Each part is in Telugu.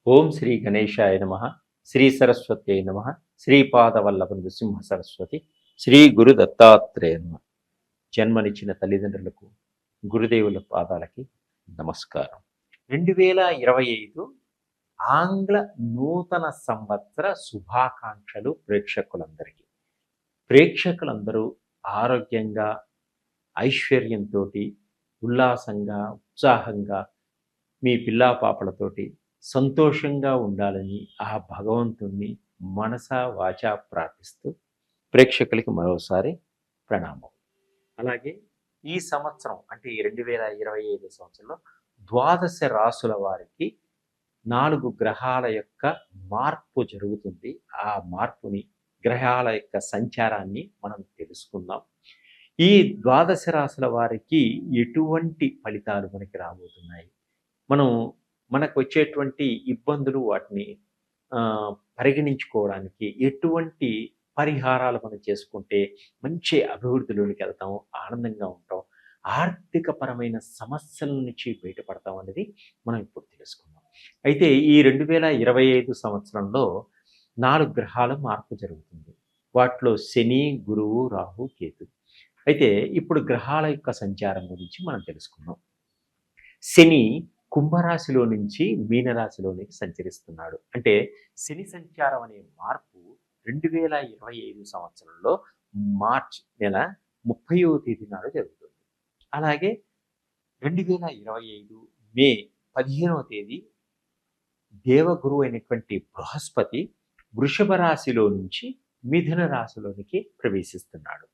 ఓం శ్రీ గణేశాయ నమ. శ్రీ సరస్వత్యై నమ. శ్రీపాదవల్లభ నృసింహ సరస్వతి. శ్రీ గురు దత్తాత్రేయ నమ. జన్మనిచ్చిన తల్లిదండ్రులకు, గురుదేవుల పాదాలకి నమస్కారం. 2025 ఆంగ్ల నూతన సంవత్సర శుభాకాంక్షలు ప్రేక్షకులందరికీ. ప్రేక్షకులందరూ ఆరోగ్యంగా, ఐశ్వర్యంతో, ఉల్లాసంగా, ఉత్సాహంగా మీ పిల్లా పాపలతోటి సంతోషంగా ఉండాలని ఆ భగవంతుణ్ణి మనసా వాచా ప్రార్థిస్తూ ప్రేక్షకులకి మరోసారి ప్రణామం. అలాగే ఈ సంవత్సరం అంటే 2025 సంవత్సరంలో ద్వాదశ రాసుల వారికి 4 గ్రహాల యొక్క మార్పు జరుగుతుంది. ఆ మార్పుని, గ్రహాల యొక్క సంచారాన్ని మనం తెలుసుకుందాం. ఈ ద్వాదశ రాశుల వారికి ఎటువంటి ఫలితాలు మనకి రాబోతున్నాయి, మనకు వచ్చేటువంటి ఇబ్బందులు, వాటిని పరిగణించుకోవడానికి ఎటువంటి పరిహారాలు మనం చేసుకుంటే మంచి అభివృద్ధిలోనికి వెళ్తాం, ఆనందంగా ఉంటాం, ఆర్థిక పరమైన సమస్యల నుంచి బయటపడతాం అనేది మనం ఇప్పుడు తెలుసుకుందాం. అయితే ఈ 2025 సంవత్సరంలో 4 గ్రహాల మార్పు జరుగుతుంది. వాటిలో శని, గురువు, రాహు, కేతు. అయితే ఇప్పుడు గ్రహాల యొక్క సంచారం గురించి మనం తెలుసుకుందాం. శని కుంభరాశిలో నుంచి మీనరాశిలోనికి సంచరిస్తున్నాడు. అంటే శని సంచారం అనే మార్పు 2025 సంవత్సరంలో మార్చ్ నెల 30వ తేదీ నాడు జరుగుతుంది. అలాగే 2025 మే 15వ తేదీ దేవగురువు అయినటువంటి బృహస్పతి వృషభ రాశిలో నుంచి మిథున రాశిలోనికి ప్రవేశిస్తున్నాడు.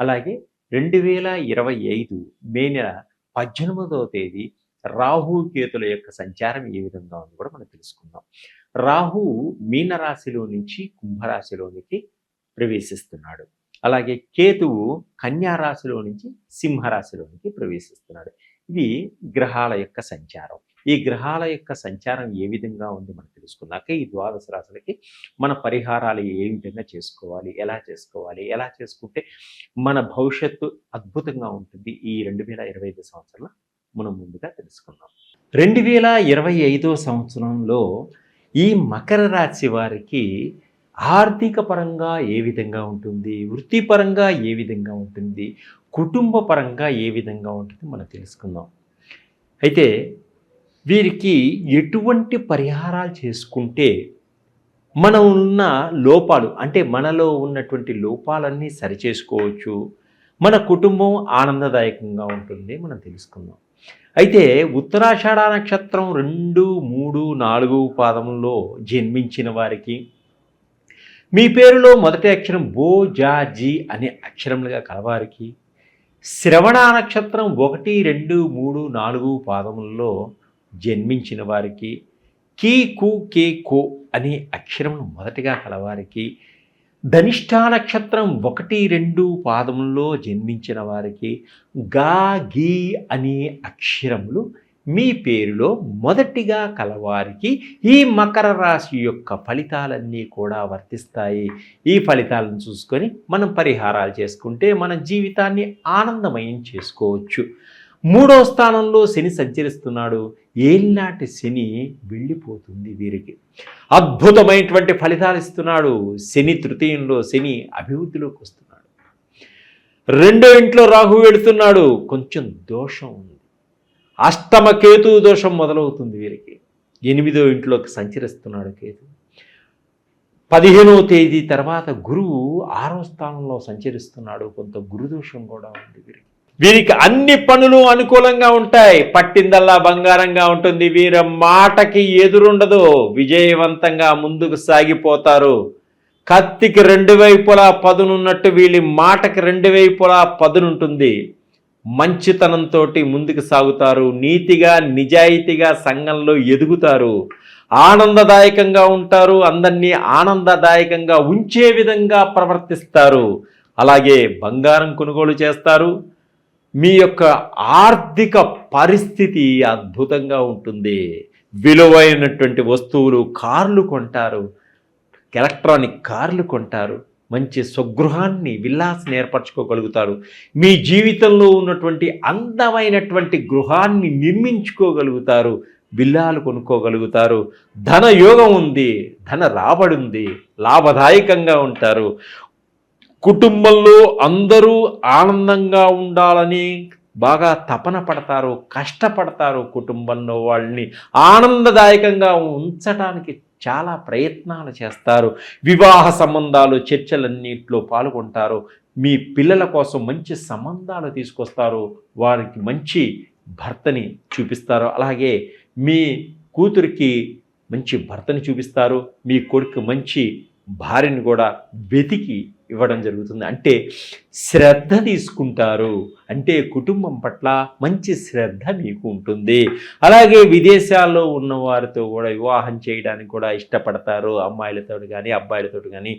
అలాగే 2025 మే నెల 18వ తేదీ రాహు కేతుల యొక్క సంచారం ఏ విధంగా ఉంది కూడా మనం తెలుసుకుందాం. రాహు మీనరాశిలో నుంచి కుంభరాశిలోనికి ప్రవేశిస్తున్నాడు. అలాగే కేతువు కన్యా రాశిలో నుంచి సింహరాశిలోనికి ప్రవేశిస్తున్నాడు. ఇది గ్రహాల యొక్క సంచారం. ఈ గ్రహాల యొక్క సంచారం ఏ విధంగా ఉంది మనం తెలుసుకున్నాక ఈ ద్వాదశ రాశులకి మన పరిహారాలు ఏ విధంగా చేసుకోవాలి, ఎలా చేసుకుంటే మన భవిష్యత్తు అద్భుతంగా ఉంటుంది, ఈ 2025 సంవత్సరంలో మనం ముందుగా తెలుసుకుందాం. 2025 సంవత్సరంలో ఈ మకర రాశి వారికి ఆర్థిక పరంగా ఏ విధంగా ఉంటుంది, వృత్తిపరంగా ఏ విధంగా ఉంటుంది, కుటుంబ పరంగా ఏ విధంగా ఉంటుంది మనం తెలుసుకుందాం. అయితే వీరికి ఎటువంటి పరిహారాలు చేసుకుంటే మనం ఉన్న లోపాలు, అంటే మనలో ఉన్నటువంటి లోపాలన్నీ సరిచేసుకోవచ్చు, మన కుటుంబం ఆనందదాయకంగా ఉంటుంది మనం తెలుసుకుందాం. అయితే ఉత్తరాషాఢ నక్షత్రం 2, 3, 4 పాదంలో జన్మించిన వారికి, మీ పేరులో మొదటి అక్షరం బో, జా, జీ అనే అక్షరములుగా కలవారికి, శ్రవణ నక్షత్రం 1, 2, 3, 4 పాదములలో జన్మించిన వారికి, కీ, కు, కే, కో అనే అక్షరములు మొదటిగా కలవారికి, ధనిష్ఠా నక్షత్రం 1, 2 పాదముల్లో జన్మించిన వారికి, గా, గీ అనే అక్షరములు మీ పేరులో మొదటిగా కలవారికి ఈ మకర రాశి యొక్క ఫలితాలన్నీ కూడా వర్తిస్తాయి. ఈ ఫలితాలను చూసుకొని మనం పరిహారాలు చేసుకుంటే మన జీవితాన్ని ఆనందమయం చేసుకోవచ్చు. 3వ స్థానంలో శని సంచరిస్తున్నాడు. ఏలినాటి శని వెళ్ళిపోతుంది. వీరికి అద్భుతమైనటువంటి ఫలితాలు ఇస్తున్నాడు. శని తృతీయంలో, శని అభివృద్ధిలోకి వస్తున్నాడు. 2వ ఇంట్లో రాహు వెళుతున్నాడు, కొంచెం దోషం ఉంది. అష్టమ కేతు దోషం మొదలవుతుంది వీరికి. 8వ ఇంట్లోకి సంచరిస్తున్నాడు కేతు. 15వ తేదీ తర్వాత గురువు 6వ స్థానంలో సంచరిస్తున్నాడు. కొంత గురుదోషం కూడా ఉంది వీరికి. వీరికి అన్ని పనులు అనుకూలంగా ఉంటాయి, పట్టిందల్లా బంగారంగా ఉంటుంది. వీరి మాటకి ఎదురుండదు, విజయవంతంగా ముందుకు సాగిపోతారు. కత్తికి 2 వైపులా పదునున్నట్టు వీళ్ళ మాటకి 2 వైపులా పదునుంటుంది. మంచితనంతో ముందుకు సాగుతారు, నీతిగా నిజాయితీగా సంఘంలో ఎదుగుతారు, ఆనందదాయకంగా ఉంటారు, అందరినీ ఆనందదాయకంగా ఉంచే విధంగా ప్రవర్తిస్తారు. అలాగే బంగారం కొనుగోలు చేస్తారు. మీ యొక్క ఆర్థిక పరిస్థితి అద్భుతంగా ఉంటుంది. విలువైనటువంటి వస్తువులు, కార్లు కొంటారు, ఎలక్ట్రానిక్ కార్లు కొంటారు, మంచి స్వగృహాన్ని, విల్లాస్ని ఏర్పరచుకోగలుగుతారు. మీ జీవితంలో ఉన్నటువంటి అందమైనటువంటి గృహాన్ని నిర్మించుకోగలుగుతారు. విల్లాలు కొనుక్కోగలుగుతారు. ధన యోగం ఉంది, ధన రాబడి ఉంది, లాభదాయకంగా ఉంటారు. కుటుంబంలో అందరూ ఆనందంగా ఉండాలని బాగా తపన పడతారు, కష్టపడతారు. కుటుంబంలో వాళ్ళని ఆనందదాయకంగా ఉంచడానికి చాలా ప్రయత్నాలు చేస్తారు. వివాహ సంబంధాలు చర్చలన్నింటిలో పాల్గొంటారు. మీ పిల్లల కోసం మంచి సంబంధాలు తీసుకొస్తారు, వారికి మంచి భర్తని చూపిస్తారు. అలాగే మీ కూతురికి మంచి భర్తని చూపిస్తారు, మీ కొడుకు మంచి భార్యని కూడా వెతికి ఇవ్వడం జరుగుతుంది. అంటే శ్రద్ధ తీసుకుంటారు, అంటే కుటుంబం పట్ల మంచి శ్రద్ధ మీకు ఉంటుంది. అలాగే విదేశాల్లో ఉన్న వారితో కూడా వివాహం చేయడానికి కూడా ఇష్టపడతారు, అమ్మాయిలతో కానీ అబ్బాయిలతో కానీ.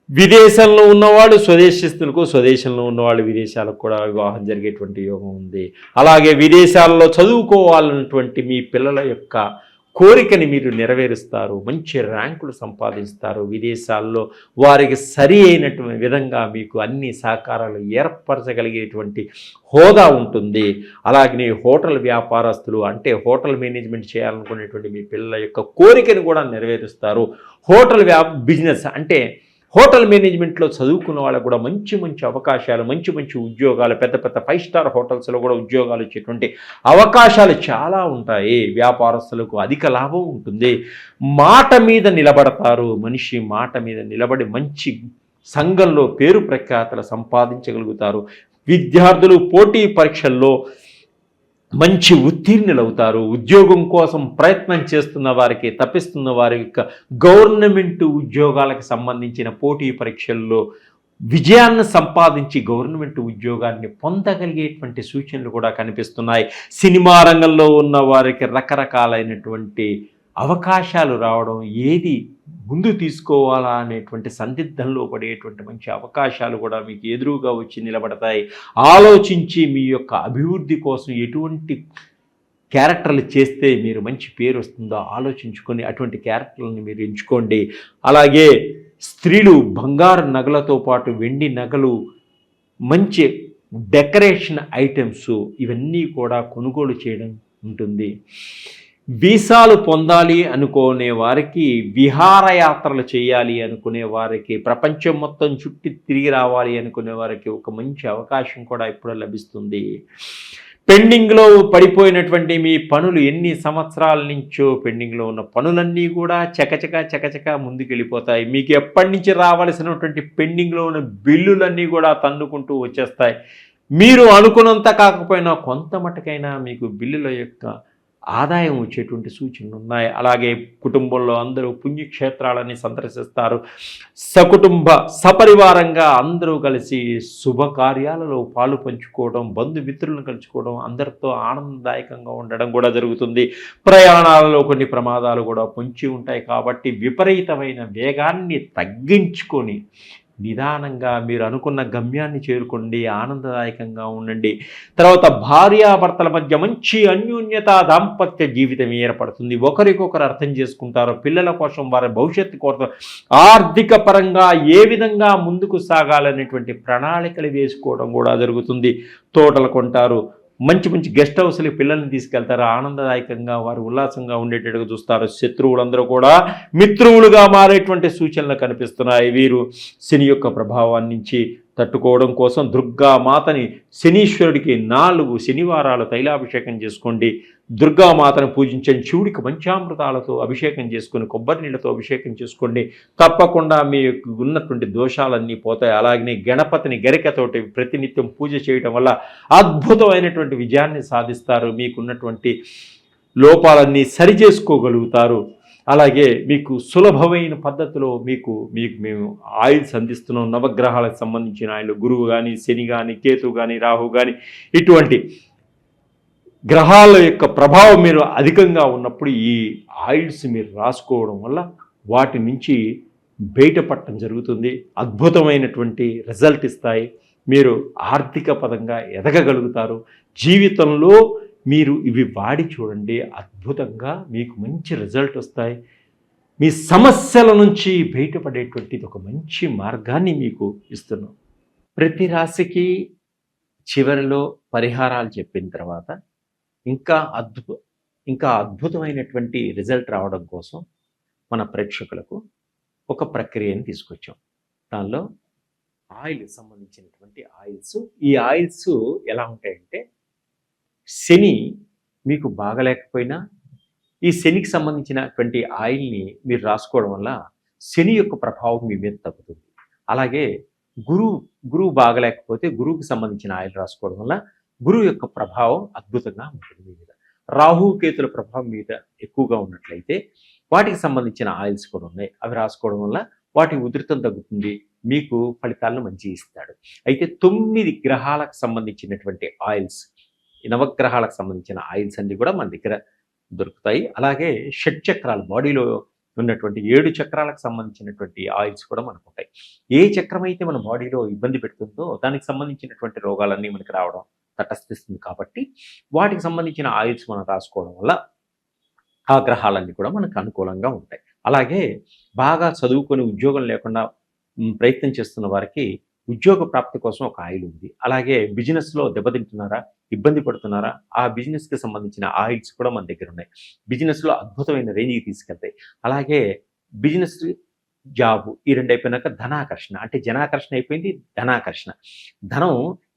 విదేశంలో ఉన్నవాళ్ళు స్వదేశస్తులకు, స్వదేశంలో ఉన్నవాళ్ళు విదేశాలకు కూడా వివాహం జరిగేటువంటి యోగం ఉంది. అలాగే విదేశాల్లో చదువుకోవాలన్నటువంటి మీ పిల్లల యొక్క కోరికని మీరు నెరవేరుస్తారు, మంచి ర్యాంకులు సంపాదిస్తారు. విదేశాల్లో వారికి సరి అయినటువంటి విధంగా మీకు అన్ని సహకారాలు ఏర్పరచగలిగేటువంటి హోదా ఉంటుంది. అలాగే హోటల్ వ్యాపారస్తులు, అంటే హోటల్ మేనేజ్మెంట్ చేయాలనుకునేటువంటి మీ పిల్లల యొక్క కోరికను కూడా నెరవేరుస్తారు. హోటల్ బిజినెస్ అంటే హోటల్ మేనేజ్మెంట్లో చదువుకున్న వాళ్ళకు కూడా మంచి మంచి అవకాశాలు, మంచి మంచి ఉద్యోగాలు, పెద్ద పెద్ద 5 స్టార్ హోటల్స్లో కూడా ఉద్యోగాలు ఇచ్చేటువంటి అవకాశాలు చాలా ఉంటాయి. వ్యాపారస్తులకు అధిక లాభం ఉంటుంది. మాట మీద నిలబడతారు, మనిషి మాట మీద నిలబడి మంచి సంఘంలో పేరు ప్రఖ్యాతలు సంపాదించగలుగుతారు. విద్యార్థులు పోటీ పరీక్షల్లో మంచి ఉత్తీర్ణులవుతారు. ఉద్యోగం కోసం ప్రయత్నం చేస్తున్న వారికి, తప్పిస్తున్న వారి యొక్క గవర్నమెంట్ ఉద్యోగాలకు సంబంధించిన పోటీ పరీక్షల్లో విజయాన్ని సంపాదించి గవర్నమెంట్ ఉద్యోగాన్ని పొందగలిగేటువంటి సూచనలు కూడా కనిపిస్తున్నాయి. సినిమా రంగంలో ఉన్న వారికి రకరకాలైనటువంటి అవకాశాలు రావడం, ఏది ముందు తీసుకోవాలా అనేటువంటి సందిగ్ధంలో పడేటువంటి మంచి అవకాశాలు కూడా మీకు ఎదురుగా వచ్చి నిలబడతాయి. ఆలోచించి మీ యొక్క అభివృద్ధి కోసం ఎటువంటి క్యారెక్టర్లు చేస్తే మీరు మంచి పేరు వస్తుందో ఆలోచించుకొని అటువంటి క్యారెక్టర్లను మీరు ఎంచుకోండి. అలాగే స్త్రీలు బంగారు నగలతో పాటు వెండి నగలు, మంచి డెకరేషన్ ఐటమ్స్ ఇవన్నీ కూడా కొనుగోలు చేయడం ఉంటుంది. వీసాలు పొందాలి అనుకునే వారికి, విహారయాత్రలు చేయాలి అనుకునే వారికి, ప్రపంచం మొత్తం చుట్టి తిరిగి రావాలి అనుకునే వారికి ఒక మంచి అవకాశం కూడా ఇప్పుడు లభిస్తుంది. పెండింగ్లో పడిపోయినటువంటి మీ పనులు, ఎన్ని సంవత్సరాల నుంచో పెండింగ్లో ఉన్న పనులన్నీ కూడా చకచక ముందుకు వెళ్ళిపోతాయి. మీకు ఎప్పటి నుంచి రావాల్సినటువంటి పెండింగ్లో ఉన్న బిల్లులన్నీ కూడా తన్నుకుంటూ వచ్చేస్తాయి. మీరు అనుకున్నంత కాకపోయినా కొంత మటుకైనా మీకు బిల్లుల యొక్క ఆదాయం వచ్చేటువంటి సూచనలు ఉన్నాయి. అలాగే కుటుంబంలో అందరూ పుణ్యక్షేత్రాలని సందర్శిస్తారు. సకుటుంబ సపరివారంగా అందరూ కలిసి శుభకార్యాలలో పాలు పంచుకోవడం, బంధుమిత్రులను కలుసుకోవడం, అందరితో ఆనందదాయకంగా ఉండడం కూడా జరుగుతుంది. ప్రయాణాలలో కొన్ని ప్రమాదాలు కూడా పొంచి ఉంటాయి కాబట్టి విపరీతమైన వేగాన్ని తగ్గించుకొని నిదానంగా మీరు అనుకున్న గమ్యాన్ని చేరుకోండి, ఆనందదాయకంగా ఉండండి. తర్వాత భార్యాభర్తల మధ్య మంచి అన్యోన్యత, దాంపత్య జీవితం ఏర్పడుతుంది. ఒకరికొకరు అర్థం చేసుకుంటారు. పిల్లల కోసం, వారి భవిష్యత్తు కోసం ఆర్థిక పరంగా ఏ విధంగా ముందుకు సాగాలనేటువంటి ప్రణాళికలు వేసుకోవడం కూడా జరుగుతుంది. తోటలు కొంటారు, మంచి మంచి గెస్ట్ హౌస్లకి పిల్లల్ని తీసుకెళ్తారు, ఆనందదాయకంగా వారు ఉల్లాసంగా ఉండేటట్టుగా చూస్తారు. శత్రువులందరూ కూడా మిత్రువులుగా మారేటువంటి సూచనలు కనిపిస్తున్నాయి. వీరు శని యొక్క ప్రభావాన్ని నుంచి తట్టుకోవడం కోసం దుర్గామాతని, శనీశ్వరుడికి 4 శనివారాలు తైలాభిషేకం చేసుకోండి. దుర్గామాతను పూజించండి. శివుడికి పంచామృతాలతో అభిషేకం చేసుకొని, కొబ్బరి నీళ్ళతో అభిషేకం చేసుకోండి. తప్పకుండా మీకు ఉన్నటువంటి దోషాలన్నీ పోతాయి. అలాగనే గణపతిని గరికతోటి ప్రతినిత్యం పూజ చేయడం వల్ల అద్భుతమైనటువంటి విజయాన్ని సాధిస్తారు. మీకున్నటువంటి లోపాలన్నీ సరిచేసుకోగలుగుతారు. అలాగే మీకు సులభమైన పద్ధతిలో మీకు మేము ఆయిల్స్ అందిస్తున్నాం. నవగ్రహాలకు సంబంధించిన ఆయిల్, గురువు కానీ, శని కానీ, కేతు కానీ, రాహు కానీ, ఇటువంటి గ్రహాల యొక్క ప్రభావం మీరు అధికంగా ఉన్నప్పుడు ఈ ఆయిల్స్ మీరు రాసుకోవడం వల్ల వాటి నుంచి బయటపడటం జరుగుతుంది. అద్భుతమైనటువంటి రిజల్ట్ ఇస్తాయి. మీరు ఆర్థిక పరంగా ఎదగగలుగుతారు. జీవితంలో మీరు ఇవి వాడి చూడండి, అద్భుతంగా మీకు మంచి రిజల్ట్ వస్తాయి. మీ సమస్యల నుంచి బయటపడేటువంటిది ఒక మంచి మార్గాన్ని మీకు ఇస్తున్నాం. ప్రతి రాశికి చివరిలో పరిహారాలు చెప్పిన తర్వాత ఇంకా ఇంకా అద్భుతమైనటువంటి రిజల్ట్ రావడం కోసం మన ప్రేక్షకులకు ఒక ప్రక్రియను తీసుకొచ్చాం. దానిలో ఆయిల్ సంబంధించినటువంటి ఆయిల్స్. ఈ ఆయిల్స్ ఎలా ఉంటాయంటే, శని మీకు బాగలేకపోయినా ఈ శనికి సంబంధించినటువంటి ఆయిల్‌ని మీరు రాసుకోవడం వల్ల శని యొక్క ప్రభావం మీ మీద తగ్గుతుంది. అలాగే గురువు బాగలేకపోతే గురువుకి సంబంధించిన ఆయిల్ రాసుకోవడం వల్ల గురువు యొక్క ప్రభావం అద్భుతంగా ఉంటుంది మీ మీద. రాహు, కేతుల ప్రభావం మీద ఎక్కువగా ఉన్నట్లయితే వాటికి సంబంధించిన ఆయిల్స్ కూడా ఉన్నాయి. అవి రాసుకోవడం వల్ల వాటి ఉధృతం తగ్గుతుంది. మీకు ఫలితాలను మంచిగా ఇస్తాడు. అయితే 9 గ్రహాలకు సంబంధించినటువంటి ఆయిల్స్, ఈ నవగ్రహాలకు సంబంధించిన ఆయిల్స్ అన్నీ కూడా మన దగ్గర దొరుకుతాయి. అలాగే షట్చక్రాలు, బాడీలో ఉన్నటువంటి 7 చక్రాలకు సంబంధించినటువంటి ఆయిల్స్ కూడా మనకు ఉంటాయి. ఏ చక్రం అయితే మన బాడీలో ఇబ్బంది పెడుతుందో దానికి సంబంధించినటువంటి రోగాలన్నీ మనకి రావడం తటస్థిస్తుంది. కాబట్టి వాటికి సంబంధించిన ఆయిల్స్ మనం రాసుకోవడం వల్ల ఆ గ్రహాలన్నీ కూడా మనకు అనుకూలంగా ఉంటాయి. అలాగే బాగా చదువుకొని ఉద్యోగం లేకుండా ప్రయత్నం చేస్తున్న వారికి ఉద్యోగ ప్రాప్తి కోసం ఒక ఆయిల్ ఉంది. అలాగే బిజినెస్‌లో దెబ్బతింటున్నారా? ఇబ్బంది పడుతున్నారా? ఆ బిజినెస్‌కి సంబంధించిన ఆయిల్స్ కూడా మన దగ్గర ఉన్నాయి. బిజినెస్‌లో అద్భుతమైన రేంజ్‌కి తీసుకెళ్తాయి. అలాగే బిజినెస్, జాబు ఈ 2 అయిపోయినాక ధనాకర్షణ. అంటే జనాకర్షణ అయిపోయింది, ధనాకర్షణ. ధనం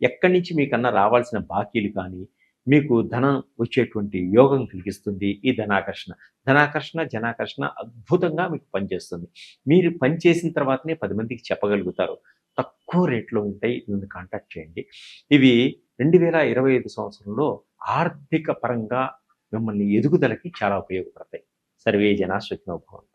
ఎక్కడి నుంచి మీకన్నా రావాల్సిన బాకీలు కానీ, మీకు ధనం వచ్చేటువంటి యోగం కలిగిస్తుంది ఈ ధనాకర్షణ. ధనాకర్షణ, జనాకర్షణ అద్భుతంగా మీకు పనిచేస్తుంది. మీరు పని చేసిన తర్వాతనే 10 మందికి చెప్పగలుగుతారు. తక్కువ రేట్‌లో ఉంటాయి. నన్ను కాంటాక్ట్ చేయండి. ఇవి 2025 సంవత్సరంలో ఆర్థిక పరంగా మిమ్మల్ని ఎదుగుదలకి చాలా ఉపయోగపడతాయి. సర్వే జనా సుఖినో భవంతు.